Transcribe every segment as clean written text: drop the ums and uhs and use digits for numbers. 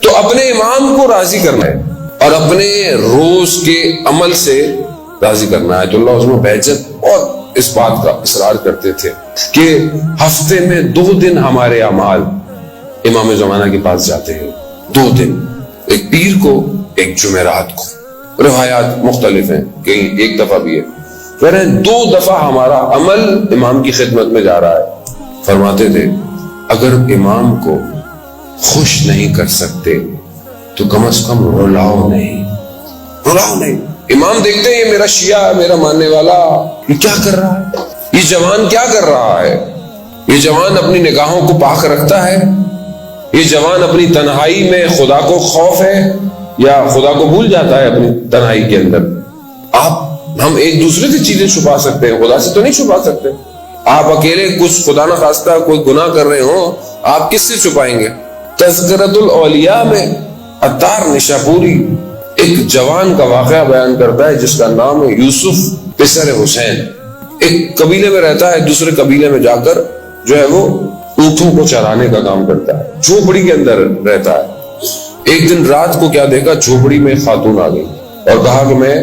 تو اپنے امام کو راضی کرنا ہے اور اپنے روز کے عمل سے راضی کرنا ہے. تو اللہ عزم و بہجت اور اس بات کا اصرار کرتے تھے کہ ہفتے میں 2 دن ہمارے اعمال امام زمانہ کے پاس جاتے ہیں. 2 دن، ایک پیر کو، ایک جمعرات کو. روایات مختلف ہیں، کہیں 1 دفعہ بھی ہے. کہہ رہے ہیں 2 دفعہ ہمارا عمل امام کی خدمت میں جا رہا ہے. فرماتے تھے اگر امام کو خوش نہیں کر سکتے تو کم از کم رلاؤ نہیں. امام دیکھتے ہیں یہ میرا شیعہ، میرا ماننے والا، یہ کیا کر رہا ہے، یہ جوان کیا کر رہا ہے، یہ جوان اپنی نگاہوں کو پاک رکھتا ہے، یہ جوان اپنی تنہائی میں خدا کو خوف ہے یا خدا کو بھول جاتا ہے اپنی تنہائی کے اندر. ہم ایک دوسرے سے چیزیں چھپا سکتے ہیں، خدا سے تو نہیں چھپا سکتے. آپ اکیلے کچھ خدا نہ خواستہ کوئی گناہ کر رہے ہوں، آپ کس سے چھپائیں گے؟ تذکرۃ الاولیاء میں عطار نشاپوری ایک جوان کا واقعہ بیان کرتا ہے جس کا نام ہے یوسف پسر حسین. ایک قبیلے میں رہتا ہے، دوسرے قبیلے میں جا کر جو ہے وہ اونٹوں کو چرانے کا کام کرتا ہے، جھوپڑی کے اندر رہتا ہے. ایک دن رات کو کیا دیکھا، جھوپڑی میں خاتون آ گئی اور کہا کہ میں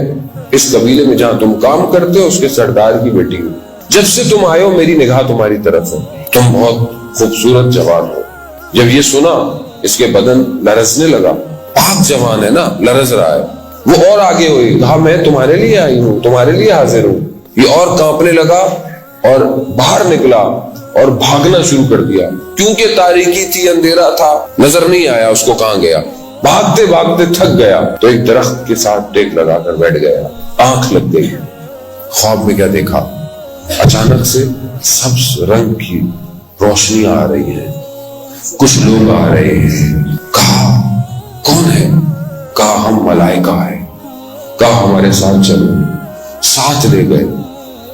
اس قبیلے میں جہاں تم کام کرتے ہو اس کے سردار کی بیٹی ہوں. جب سے تم آئے ہو میری نگاہ تمہاری طرف ہے، تم بہت خوبصورت جوان ہو. جب یہ سنا اس کے بدن لرزنے لگا. پاک جوان ہے نا، لرز رہا ہے. وہ اور آگے ہوئی، کہا میں تمہارے لیے آئی ہوں، تمہارے لیے حاضر ہوں. یہ اور کانپنے لگا اور باہر نکلا اور بھاگنا شروع کر دیا. کیونکہ تاریکی تھی، اندھیرا تھا، نظر نہیں آیا اس کو کہاں گیا. بھاگتے بھاگتے تھک گیا تو ایک درخت کے ساتھ ٹیک لگا کر بیٹھ گیا. آنکھ لگ گئی. خواب میں کیا دیکھا، اچانک سے سبز رنگ کی روشنی آ رہی ہے، کچھ لوگ آ رہے ہیں. کہا کون ہے؟ کہا ہم ملائکہ ہیں. کہا ہمارے ساتھ چلو. ساتھ لے گئے.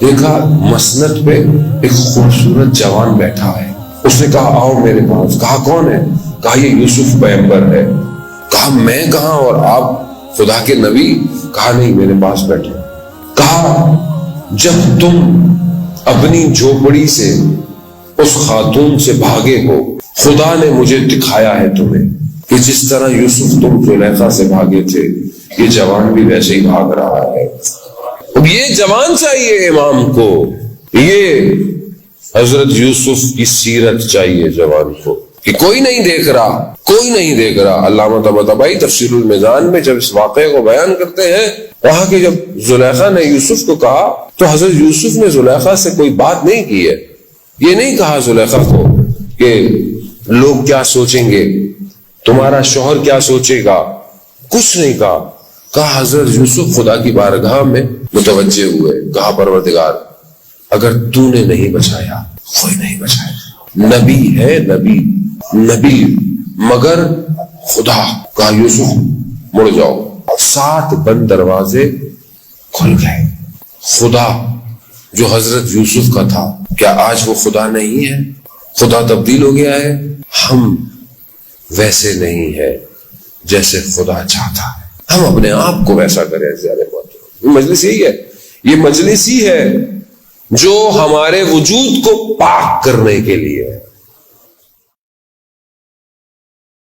دیکھا مسند پہ ایک خوبصورت جوان بیٹھا ہے. اس نے کہا آؤ میرے پاس. کہا کون ہے؟ کہا یہ یوسف پیغمبر ہے. کہا میں کہاں اور آپ خدا کے نبی؟ کہا نہیں میرے پاس بیٹھے. کہا جب تم اپنی جھوپڑی سے اس خاتون سے بھاگے ہو، خدا نے مجھے دکھایا ہے تمہیں کہ جس طرح یوسف تم زلیخا سے بھاگے تھے، یہ جوان بھی ویسے ہی بھاگ رہا ہے. اب یہ جوان چاہیے امام کو، یہ حضرت یوسف کی سیرت چاہیے جوان کو کہ کوئی نہیں دیکھ رہا، کوئی نہیں دیکھ رہا. علامہ طباطبائی تفسیر المیزان میں جب اس واقعے کو بیان کرتے ہیں، وہاں کہ جب زلیخا نے یوسف کو کہا تو حضرت یوسف نے زلیخا سے کوئی بات نہیں کی ہے. یہ نہیں کہا زلیخا کو کہ لوگ کیا سوچیں گے، تمہارا شوہر کیا سوچے گا، کچھ نہیں کہا. کہا حضرت یوسف خدا کی بارگاہ میں متوجہ ہوئے. کہا پروردگار اگر تو نے نہیں بچایا، کوئی نہیں بچایا. نبی ہے، نبی مگر خدا. کہا یوسف مڑ جاؤ. 7 بند دروازے کھل گئے. خدا جو حضرت یوسف کا تھا کیا آج وہ خدا نہیں ہے؟ خدا تبدیل ہو گیا ہے. ہم ویسے نہیں ہے جیسے خدا چاہتا ہے، ہم اپنے آپ کو ویسا کریں. زیادہ یہ مجلس یہی ہے، یہ مجلس ہی ہے جو ہمارے وجود کو پاک کرنے کے لیے ہے.